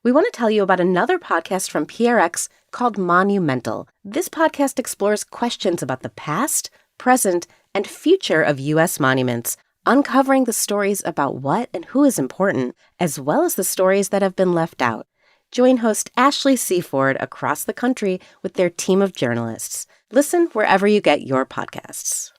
we want to tell you about another podcast from PRX called Monumental. This podcast explores questions about the past, present, and future of U.S. monuments, uncovering the stories about what and who is important, as well as the stories that have been left out. Join host Ashley Seaford across the country with their team of journalists. Listen wherever you get your podcasts.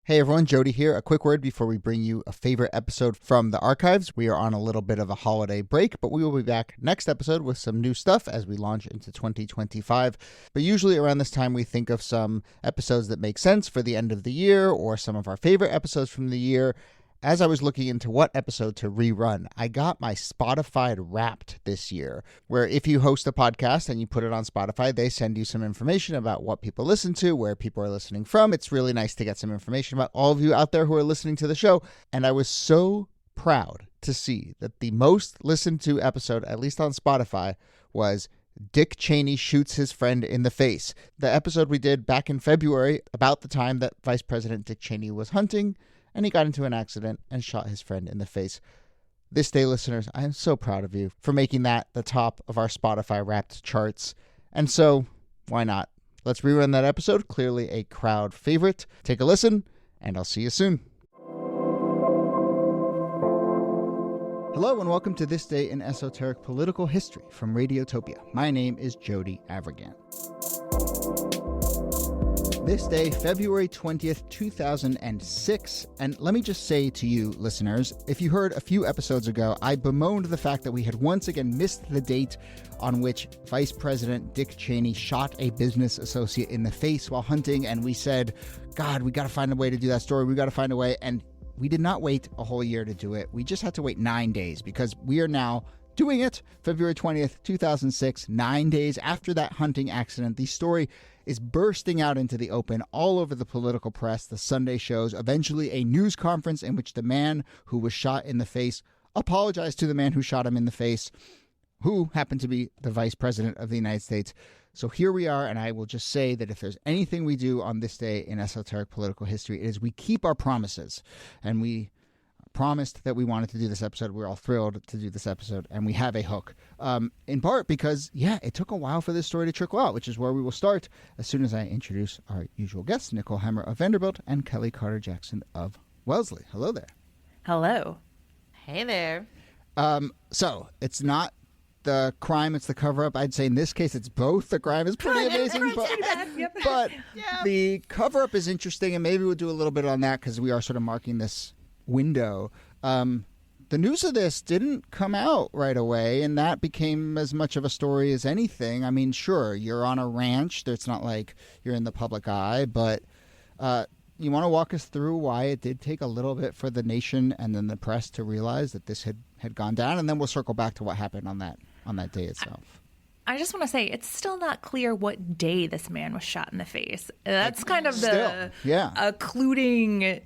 Hey everyone, Jody here. A quick word before we bring you a favorite episode from the archives. We are on a little bit of a holiday break, but we will be back next episode with some new stuff as we launch into 2025. But usually around this time, we think of some episodes that make sense for the end of the year or some of our favorite episodes from the year. As I was looking into what episode to rerun, I got my Spotify Wrapped this year, where if you host a podcast and you put it on Spotify, they send you some information about what people listen to, where people are listening from. It's really nice to get some information about all of you out there who are listening to the show. And I was so proud to see that the most listened to episode, at least on Spotify, was Dick Cheney shoots his friend in the face. The episode we did back in February about the time that Vice President Dick Cheney was hunting, and he got into an accident and shot his friend in the face. This day, listeners, I am so proud of you for making that the top of our Spotify Wrapped charts. And so, why not? Let's rerun that episode, clearly a crowd favorite. Take a listen, and I'll see you soon. Hello, and welcome to This Day in Esoteric Political History from Radiotopia. My name is Jody Avirgan. This day, February 20th, 2006, and let me just say to you, listeners, if you heard a few episodes ago, I bemoaned the fact that we had once again missed the date on which Vice President Dick Cheney shot a business associate in the face while hunting, and we said, God, we got to find a way to do that story, we got to find a way, and we did not wait a whole year to do it. We just had to wait 9 days, because we are now doing it, February 20th, 2006, 9 days after that hunting accident. The story is bursting out into the open all over the political press, the Sunday shows, eventually a news conference in which the man who was shot in the face apologized to the man who shot him in the face, who happened to be the Vice President of the United States. So here we are, and I will just say that if there's anything we do on this day in esoteric political history, it is we keep our promises, and we promised that we wanted to do this episode. We're all thrilled to do this episode, and we have a hook. In part because, it took a while for this story to trickle out, which is where we will start as soon as I introduce our usual guests, Nicole Hemmer of Vanderbilt and Kellie Carter-Jackson of Wellesley. Hello there. Hello. Hey there. So it's not the crime, it's the cover-up. I'd say in this case, it's both. The crime is pretty amazing, but the cover-up is interesting, and maybe we'll do a little bit on that because we are sort of marking this window. The news of this didn't come out right away, and that became as much of a story as anything. I mean, sure, you're on a ranch. It's not like you're in the public eye, but you want to walk us through why it did take a little bit for the nation and then the press to realize that this had gone down, and then we'll circle back to what happened on that day itself. I just want to say it's still not clear what day this man was shot in the face. That's kind of the occluding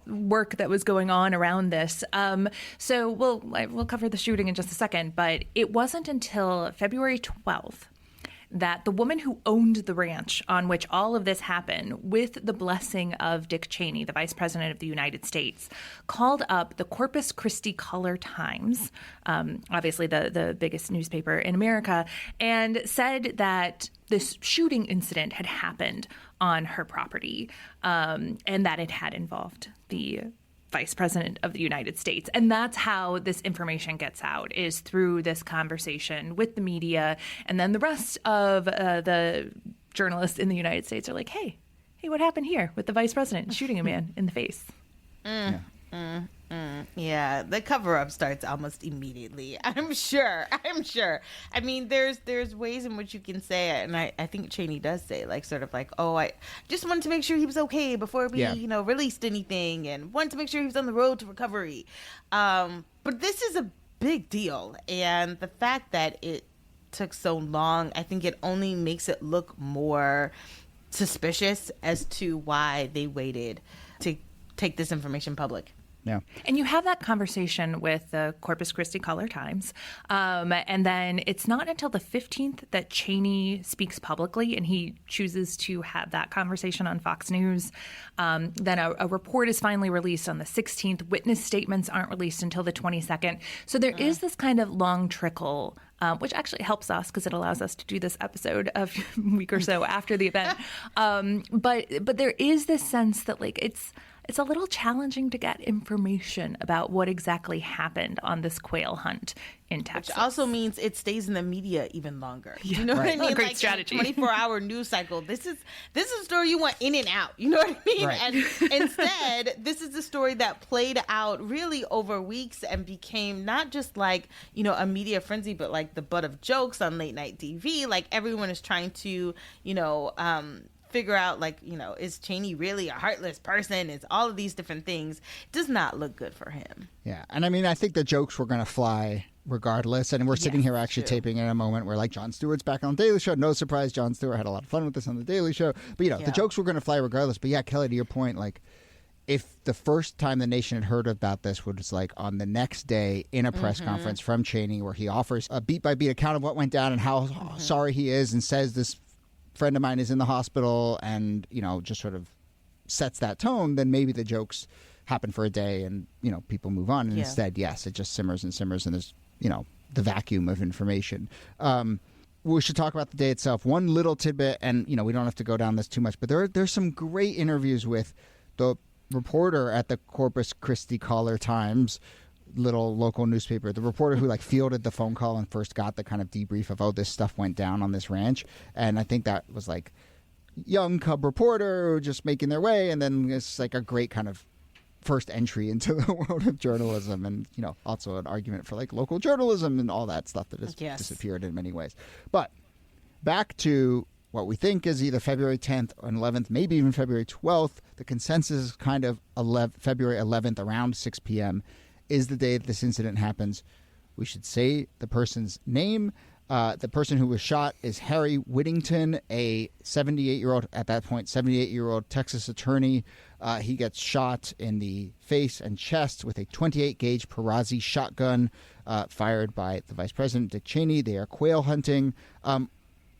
work that was going on around this. So we'll cover the shooting in just a second, but it wasn't until February 12th that the woman who owned the ranch on which all of this happened, with the blessing of Dick Cheney, the Vice President of the United States, called up the Corpus Christi Caller-Times, obviously the biggest newspaper in America, and said that this shooting incident had happened on her property, and that it had involved the Vice President of the United States. And that's how this information gets out, is through this conversation with the media. And then the rest of the journalists in the United States are like, hey, what happened here with the Vice President shooting a man in the face? Yeah, the cover-up starts almost immediately. I'm sure. I mean, there's ways in which you can say it, and I think Cheney does say, like, sort of like, oh, I just wanted to make sure he was okay before we, released anything, and wanted to make sure he was on the road to recovery. But this is a big deal, and the fact that it took so long, I think it only makes it look more suspicious as to why they waited to take this information public. Yeah. And you have that conversation with the Corpus Christi Caller-Times. And then it's not until the 15th that Cheney speaks publicly, and he chooses to have that conversation on Fox News. Then a report is finally released on the 16th. Witness statements aren't released until the 22nd. So there is this kind of long trickle, which actually helps us because it allows us to do this episode a week or so after the event. But there is this sense that like it's a little challenging to get information about what exactly happened on this quail hunt in Texas. Which also means it stays in the media even longer. Yeah, you know what I mean? Great strategy. 24-hour news cycle. This is a story you want in and out. You know what I mean? Right. And instead, this is the story that played out really over weeks and became not just like, a media frenzy, but like the butt of jokes on late night TV. Like everyone is trying to, figure out, like, is Cheney really a heartless person? It's all of these different things. It does not look good for him. Yeah. And I mean, I think the jokes were going to fly regardless. And we're sitting here actually taping in a moment where, like, Jon Stewart's back on the Daily Show. No surprise, Jon Stewart had a lot of fun with this on the Daily Show. But, the jokes were going to fly regardless. But, yeah, Kellie, to your point, like, if the first time the nation had heard about this was, like, on the next day in a press conference from Cheney where he offers a beat-by-beat account of what went down and how sorry he is and says this friend of mine is in the hospital and, just sort of sets that tone, then maybe the jokes happen for a day and, people move on. And instead, yes, it just simmers and simmers and there's, the vacuum of information. We should talk about the day itself. One little tidbit, and, we don't have to go down this too much, but there's some great interviews with the reporter at the Corpus Christi Caller-Times, little local newspaper, the reporter who fielded the phone call and first got the kind of debrief of, this stuff went down on this ranch. And I think that was like young cub reporter just making their way. And then it's like a great kind of first entry into the world of journalism and, also an argument for like local journalism and all that stuff that has disappeared in many ways. But back to what we think is either February 10th or 11th, maybe even February 12th. The consensus is kind of February 11th around 6 p.m. is the day that this incident happens. We should say the person's name. The person who was shot is Harry Whittington, a 78-year-old, at that point, 78-year-old Texas attorney. He gets shot in the face and chest with a 28-gauge Perazzi shotgun fired by the Vice President Dick Cheney. They are quail hunting.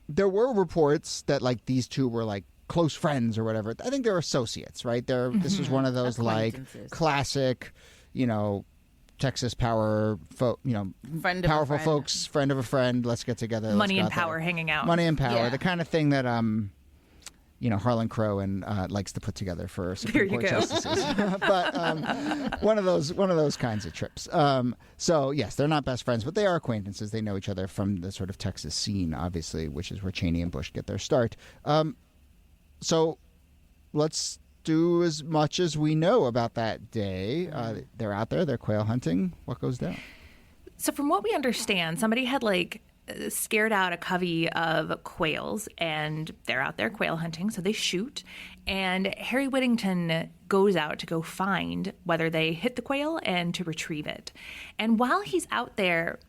There were reports that these two were close friends or whatever. I think they're associates, right? This was one of those classic, Texas power, powerful folks, friend of a friend. Let's get together. Money and power hanging out. Money and power, the kind of thing that Harlan Crow and likes to put together for Supreme Court justices. But one of those kinds of trips. So yes, they're not best friends, but they are acquaintances. They know each other from the sort of Texas scene, obviously, which is where Cheney and Bush get their start. So let's do as much as we know about that day. They're out there, they're quail hunting. What goes down? So from what we understand, somebody had scared out a covey of quails and they're out there quail hunting. So they shoot, and Harry Whittington goes out to go find whether they hit the quail and to retrieve it. And while he's out there,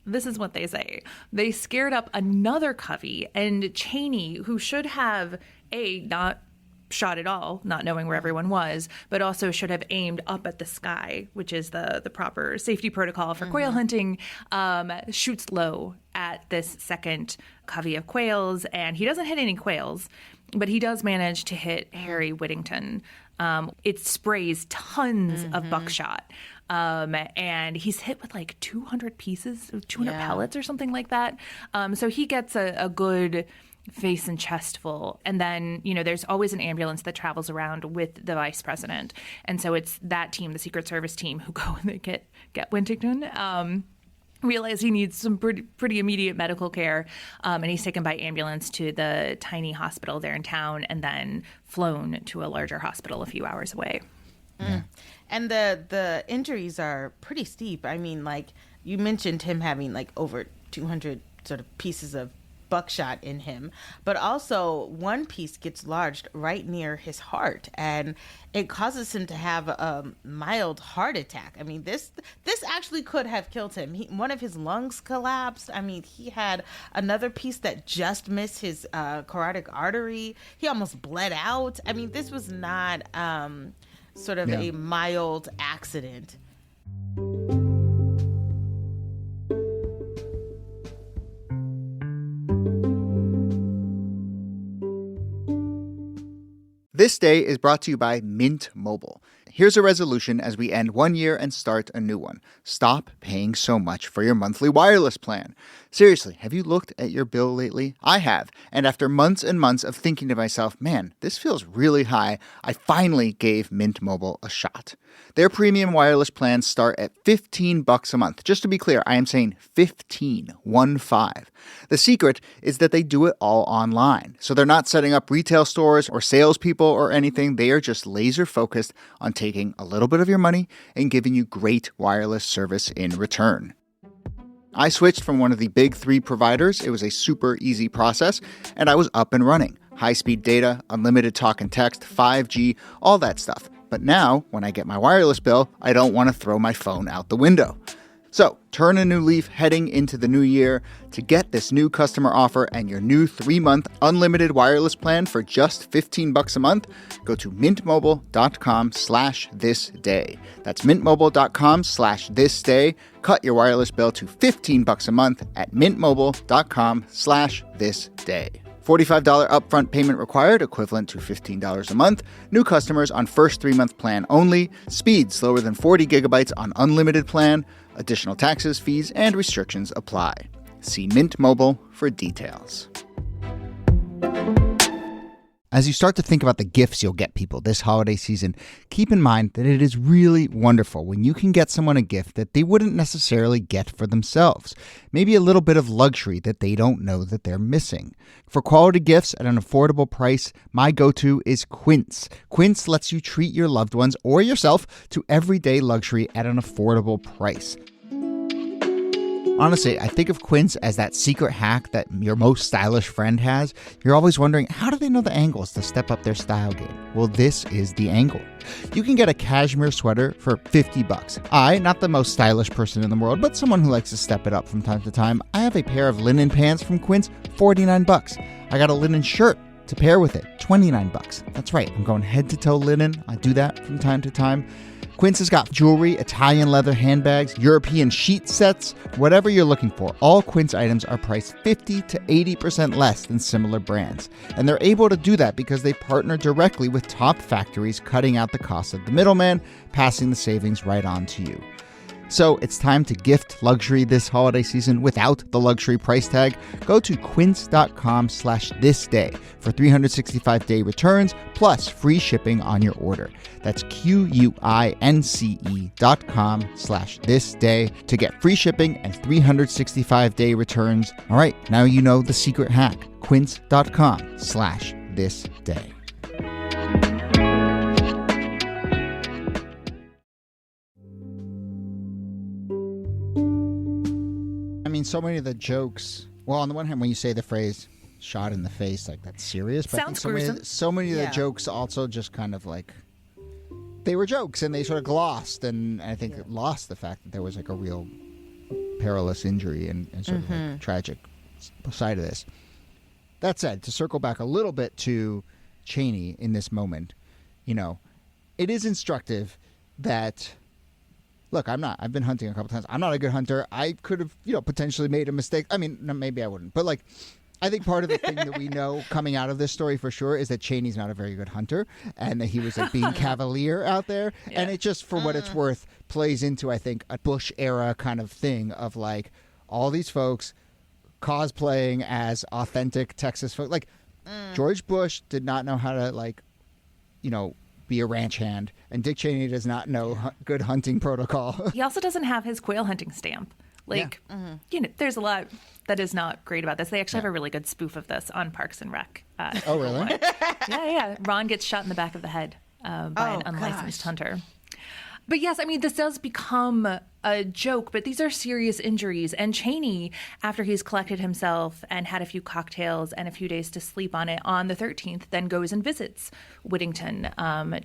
this is what they say. They scared up another covey, and Cheney, who should have not shot at all, not knowing where everyone was, but also should have aimed up at the sky, which is the proper safety protocol for quail hunting, shoots low at this second covey of quails, and he doesn't hit any quails, but he does manage to hit Harry Whittington. It sprays tons of buckshot, and he's hit with 200 pieces, 200 pellets or something like that. So he gets a good face and chest full. And then, there's always an ambulance that travels around with the vice president. And so it's that team, the Secret Service team, who go and they get Whittington, realize he needs some pretty immediate medical care. And he's taken by ambulance to the tiny hospital there in town and then flown to a larger hospital a few hours away. Yeah. And the injuries are pretty steep. I mean, you mentioned him having over 200 sort of pieces of buckshot in him, but also one piece gets lodged right near his heart, and it causes him to have a mild heart attack. I mean, this actually could have killed him. One of his lungs collapsed. I mean, he had another piece that just missed his carotid artery. He almost bled out. I mean, this was not sort of a mild accident. This day is brought to you by Mint Mobile. Here's a resolution as we end one year and start a new one. Stop paying so much for your monthly wireless plan. Seriously, have you looked at your bill lately? I have, and after months and months of thinking to myself, man, this feels really high, I finally gave Mint Mobile a shot. Their premium wireless plans start at $15 a month. Just to be clear, I am saying 15, 1-5. The secret is that they do it all online. So they're not setting up retail stores or salespeople or anything. They are just laser focused on taking a little bit of your money and giving you great wireless service in return. I switched from one of the big 3 providers. It was a super easy process, and I was up and running. High-speed data, unlimited talk and text, 5G, all that stuff. But now, when I get my wireless bill, I don't want to throw my phone out the window. So, turn a new leaf heading into the new year. To get this new customer offer and your new 3-month unlimited wireless plan for just $15 a month, go to mintmobile.com/thisday. That's mintmobile.com/thisday. Cut your wireless bill to $15 a month at mintmobile.com/thisday. $45 upfront payment required, equivalent to $15 a month. New customers on first 3-month plan only. Speed slower than 40 gigabytes on unlimited plan. Additional taxes, fees, and restrictions apply. See Mint Mobile for details. As you start to think about the gifts you'll get people this holiday season, keep in mind that it is really wonderful when you can get someone a gift that they wouldn't necessarily get for themselves. Maybe a little bit of luxury that they don't know that they're missing. For quality gifts at an affordable price, my go-to is Quince. Quince lets you treat your loved ones or yourself to everyday luxury at an affordable price. Honestly, I think of Quince as that secret hack that your most stylish friend has. You're always wondering, how do they know the angles to step up their style game? Well, this is the angle. You can get a cashmere sweater for $50. I, not the most stylish person in the world, but someone who likes to step it up from time to time, I have a pair of linen pants from Quince, $49. I got a linen shirt to pair with it, $29. That's right, I'm going head to toe linen. I do that from time to time. Quince has got jewelry, Italian leather handbags, European sheet sets, whatever you're looking for. All Quince items are priced 50 to 80% less than similar brands. And they're able to do that because they partner directly with top factories, cutting out the cost of the middleman, passing the savings right on to you. So it's time to gift luxury this holiday season without the luxury price tag. Go to quince.com/thisday for 365-day returns plus free shipping on your order. That's QUINCE.com/thisday to get free shipping and 365-day returns. All right, now you know the secret hack. Quince.com/thisday. I mean, so many of the jokes, well, on the one hand, when you say the phrase shot in the face, like that's serious, but sounds I think so many of the jokes also just kind of like, they were jokes and they sort of glossed, and I think it lost the fact that there was like a real perilous injury and sort of like tragic side of this. That said, to circle back a little bit to Cheney in this moment, you know, it is instructive that, look, I've been hunting a couple times. I'm not a good hunter. I could have, potentially made a mistake. I mean, maybe I wouldn't. But, I think part of the thing that we know coming out of this story for sure is that Cheney's not a very good hunter and that he was being cavalier out there. Yeah. And it just, for what it's worth, plays into, I think, a Bush era kind of thing of all these folks cosplaying as authentic Texas folks. George Bush did not know how to, be a ranch hand, and Dick Cheney does not know good hunting protocol. He also doesn't have his quail hunting stamp. There's a lot that is not great about this. They actually have a really good spoof of this on Parks and Rec. Oh, really? Yeah. Ron gets shot in the back of the head by an unlicensed hunter. But yes, I mean, this does become a joke, but these are serious injuries. And Cheney, after he's collected himself and had a few cocktails and a few days to sleep on it, on the 13th, then goes and visits Whittington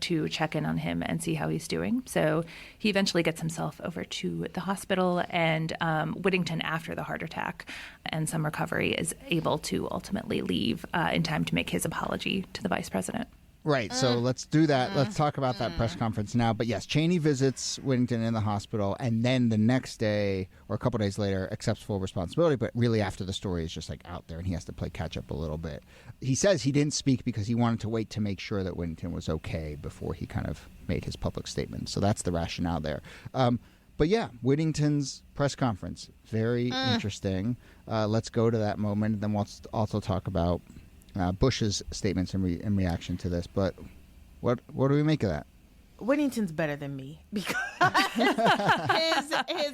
to check in on him and see how he's doing. So he eventually gets himself over to the hospital, and Whittington, after the heart attack and some recovery, is able to ultimately leave in time to make his apology to the vice president. Right. So let's do that. Let's talk about that press conference now. But yes, Cheney visits Whittington in the hospital, and then the next day or a couple days later accepts full responsibility. But really, after the story is just like out there, and he has to play catch up a little bit. He says he didn't speak because he wanted to wait to make sure that Whittington was okay before he kind of made his public statement. So that's the rationale there. But yeah, Whittington's press conference, very interesting. Let's go to that moment, and then we'll also talk about Bush's statements in reaction to this. But what do we make of that? Whittington's better than me because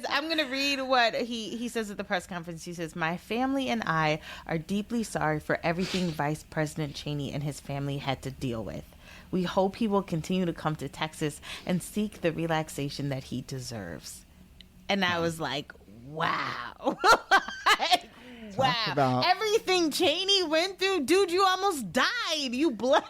I'm going to read what he says at the press conference. He says, "My family and I are deeply sorry for everything Vice President Cheney and his family had to deal with. We hope he will continue to come to Texas and seek the relaxation that he deserves." And I was like, wow. Wow. Everything Cheney went through, dude, you almost died. You bled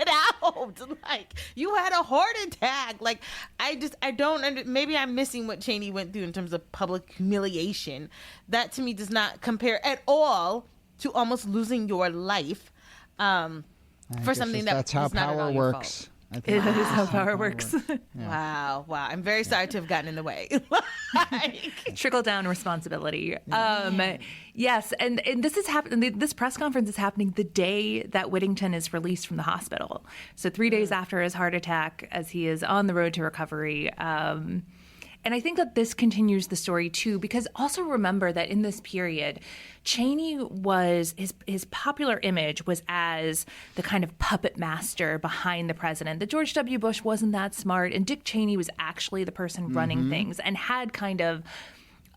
out. Like, you had a heart attack. Like, I don't, maybe I'm missing what Cheney went through in terms of public humiliation. That to me does not compare at all to almost losing your life for something that's how power works. It is how power works. Yeah. Wow. I'm very sorry to have gotten in the way. Trickle down responsibility. Yes, and this is happening. This press conference is happening the day that Whittington is released from the hospital. So 3 days after his heart attack, as he is on the road to recovery. And I think that this continues the story, too, because also remember that in this period, Cheney was, his popular image was as the kind of puppet master behind the president. That George W. Bush wasn't that smart, and Dick Cheney was actually the person running things and had kind of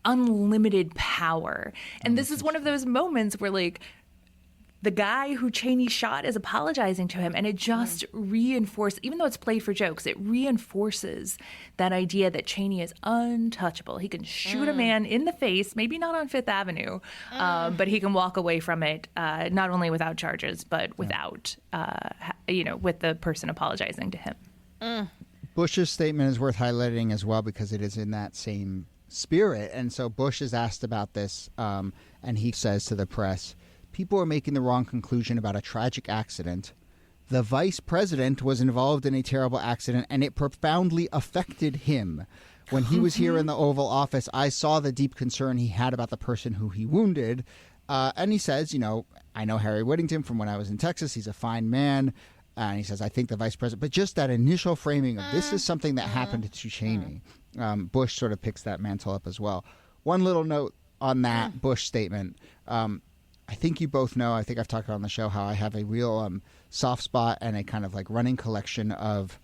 unlimited power. And this is one of those moments where, like, the guy who Cheney shot is apologizing to him, and it just reinforces, even though it's played for jokes, it reinforces that idea that Cheney is untouchable. He can shoot a man in the face, maybe not on Fifth Avenue, but he can walk away from it, not only without charges, but without, with the person apologizing to him. Bush's statement is worth highlighting as well because it is in that same spirit. And so Bush is asked about this, and he says to the press, "People are making the wrong conclusion about a tragic accident. The vice president was involved in a terrible accident, and it profoundly affected him. When he was here in the Oval Office, I saw the deep concern he had about the person who he wounded." And he says, "I know Harry Whittington from when I was in Texas. He's a fine man." And he says, "I think the vice president," but just that initial framing of this is something that happened to Cheney. Bush sort of picks that mantle up as well. One little note on that Bush statement. I think you both know, I think I've talked about on the show how I have a real soft spot and a kind of like running collection of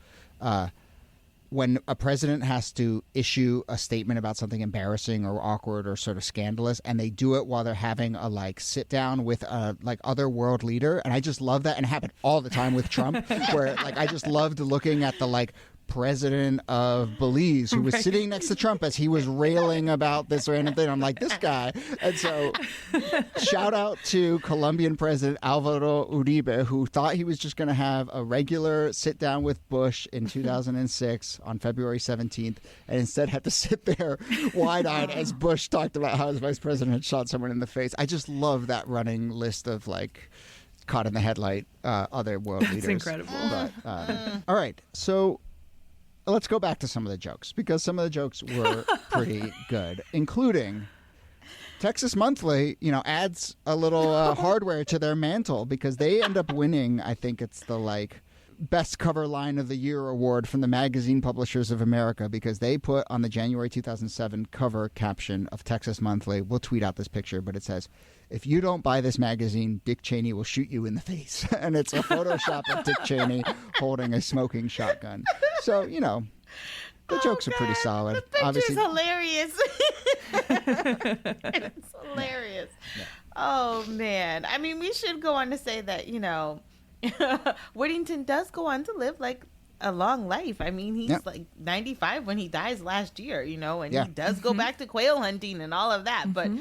when a president has to issue a statement about something embarrassing or awkward or sort of scandalous, and they do it while they're having a like sit down with a like other world leader. And I just love that. And it happened all the time with Trump, where like I just loved looking at the like president of Belize who was sitting next to Trump as he was railing about this random thing. I'm like, this guy. And so shout out to Colombian President Alvaro Uribe, who thought he was just going to have a regular sit down with Bush in 2006 on February 17th, and instead had to sit there wide-eyed as Bush talked about how his vice president had shot someone in the face. I just love that running list of like caught in the headlight other world leaders. It's incredible. But, all right. So let's go back to some of the jokes, because some of the jokes were pretty good, including Texas Monthly, adds a little hardware to their mantle because they end up winning. I think it's the like best cover line of the year award from the Magazine Publishers of America, because they put on the January 2007 cover caption of Texas Monthly. We'll tweet out this picture, but it says, "If you don't buy this magazine, Dick Cheney will shoot you in the face." And it's a Photoshop of Dick Cheney holding a smoking shotgun. So, the jokes are pretty solid. The picture's hilarious. It's hilarious. Yeah. Oh, man. I mean, we should go on to say that, Whittington does go on to live like a long life. I mean, he's like 95 when he dies last year, and he does go back to quail hunting and all of that. But,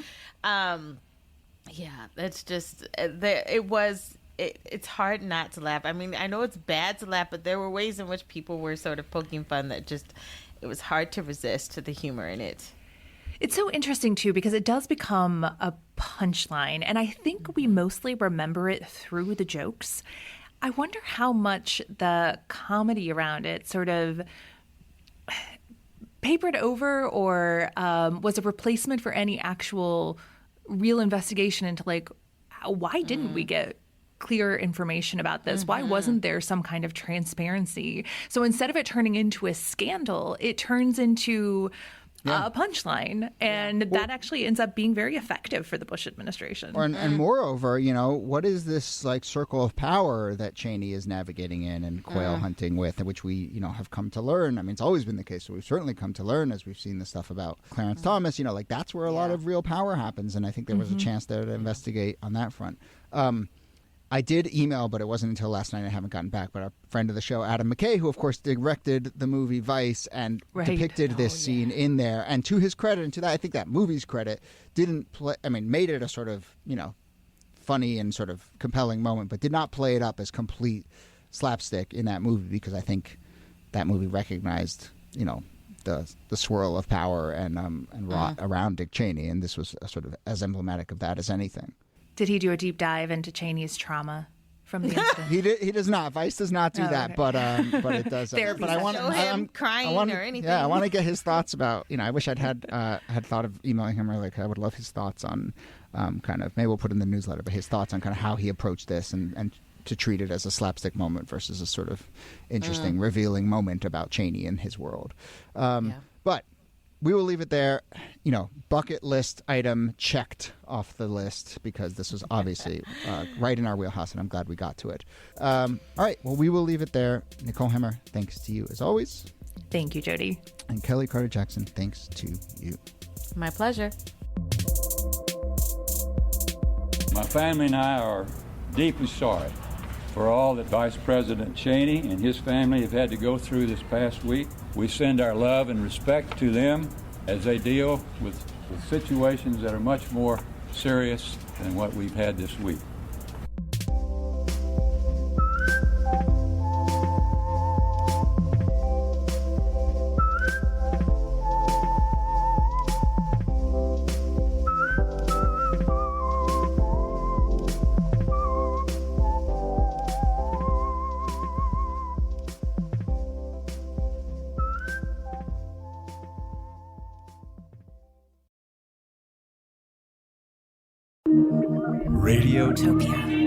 that's just, it's hard not to laugh. I mean, I know it's bad to laugh, but there were ways in which people were sort of poking fun that just, it was hard to resist to the humor in it. It's so interesting, too, because it does become a punchline, and I think we mostly remember it through the jokes. I wonder how much the comedy around it sort of papered over or was a replacement for any actual real investigation into, like, why didn't we get clear information about this? Why wasn't there some kind of transparency? So instead of it turning into a scandal, it turns into a punchline, and that actually ends up being very effective for the Bush administration. And moreover, you know, what is this like circle of power that Cheney is navigating in and quail hunting with, which we, you know, have come to learn. I mean, it's always been the case, so we've certainly come to learn as we've seen the stuff about Clarence Thomas. You know, like that's where a lot of real power happens, and I think there was a chance there to investigate on that front. I did email, but it wasn't until last night. I haven't gotten back. But our friend of the show, Adam McKay, who, of course, directed the movie Vice and depicted this scene in there. And to his credit, and to that, I think that movie's credit, made it a sort of, you know, funny and sort of compelling moment, but did not play it up as complete slapstick in that movie, because I think that movie recognized, you know, the swirl of power and rot around Dick Cheney. And this was a sort of as emblematic of that as anything. Did he do a deep dive into Cheney's trauma from the incident? He does not. Vice does not do that, but it does. But I want him crying or anything. Yeah, I want to get his thoughts about. You know, I wish I'd had thought of emailing him. Or like, I would love his thoughts on kind of, maybe we'll put it in the newsletter, but his thoughts on kind of how he approached this and to treat it as a slapstick moment versus a sort of interesting, revealing moment about Cheney and his world. But we will leave it there. You know, bucket list item checked off the list, because this was obviously right in our wheelhouse, and I'm glad we got to it. All right. Well, we will leave it there. Nicole Hemmer, thanks to you as always. Thank you, Jody. And Kellie Carter-Jackson, thanks to you. My pleasure. My family and I are deeply sorry for all that Vice President Cheney and his family have had to go through this past week. We send our love and respect to them as they deal with situations that are much more serious than what we've had this week. Radiotopia.